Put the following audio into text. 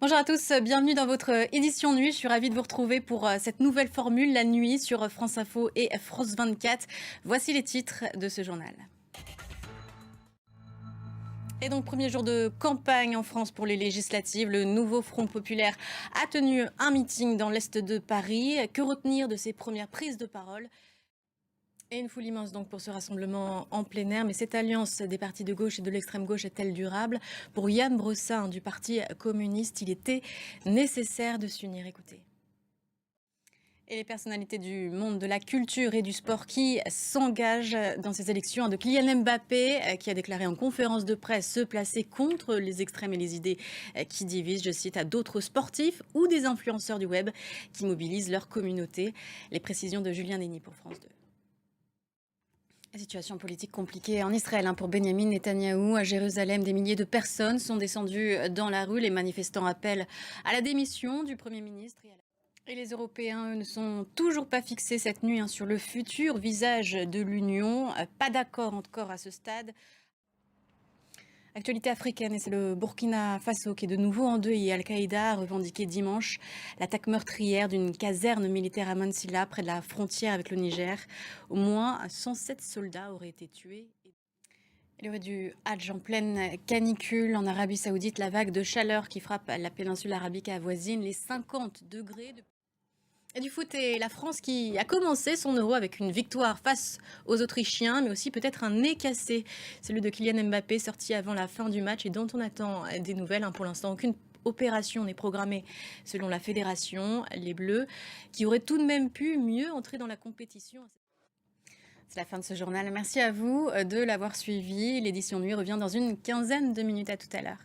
Bonjour à tous, bienvenue dans votre édition nuit. Je suis ravie de vous retrouver pour cette nouvelle formule, la nuit, sur France Info et France 24. Voici les titres de ce journal. Et donc, premier jour de campagne en France pour les législatives, le nouveau Front populaire a tenu un meeting dans l'est de Paris. Que retenir de ses premières prises de parole? Et une foule immense donc pour ce rassemblement en plein air. Mais cette alliance des partis de gauche et de l'extrême gauche est-elle durable? Pour Yann Brossin du Parti communiste, il était nécessaire de s'unir. Écoutez. Et les personnalités du monde de la culture et du sport qui s'engagent dans ces élections. De Kylian Mbappé, qui a déclaré en conférence de presse se placer contre les extrêmes et les idées qui divisent, je cite, à d'autres sportifs ou des influenceurs du web qui mobilisent leur communauté. Les précisions de Julien Denis pour France 2. Situation politique compliquée en Israël pour Benjamin Netanyahou. À Jérusalem, des milliers de personnes sont descendues dans la rue. Les manifestants appellent à la démission du Premier ministre. Et les Européens, eux, ne sont toujours pas fixés cette nuit sur le futur visage de l'Union. Pas d'accord encore à ce stade. Actualité africaine, et c'est le Burkina Faso qui est de nouveau en deuil. Al-Qaïda a revendiqué dimanche l'attaque meurtrière d'une caserne militaire à Mansilla, près de la frontière avec le Niger. Au moins 107 soldats auraient été tués. Il y aurait du Hadj en pleine canicule en Arabie Saoudite. La vague de chaleur qui frappe la péninsule arabique avoisine les 50 degrés. Et du foot, et la France qui a commencé son Euro avec une victoire face aux Autrichiens, mais aussi peut-être un nez cassé, celui de Kylian Mbappé, sorti avant la fin du match et dont on attend des nouvelles. Pour l'instant, aucune opération n'est programmée selon la fédération. Les Bleus, qui auraient tout de même pu mieux entrer dans la compétition. C'est la fin de ce journal. Merci à vous de l'avoir suivi. L'édition nuit revient dans une quinzaine de minutes. À tout à l'heure.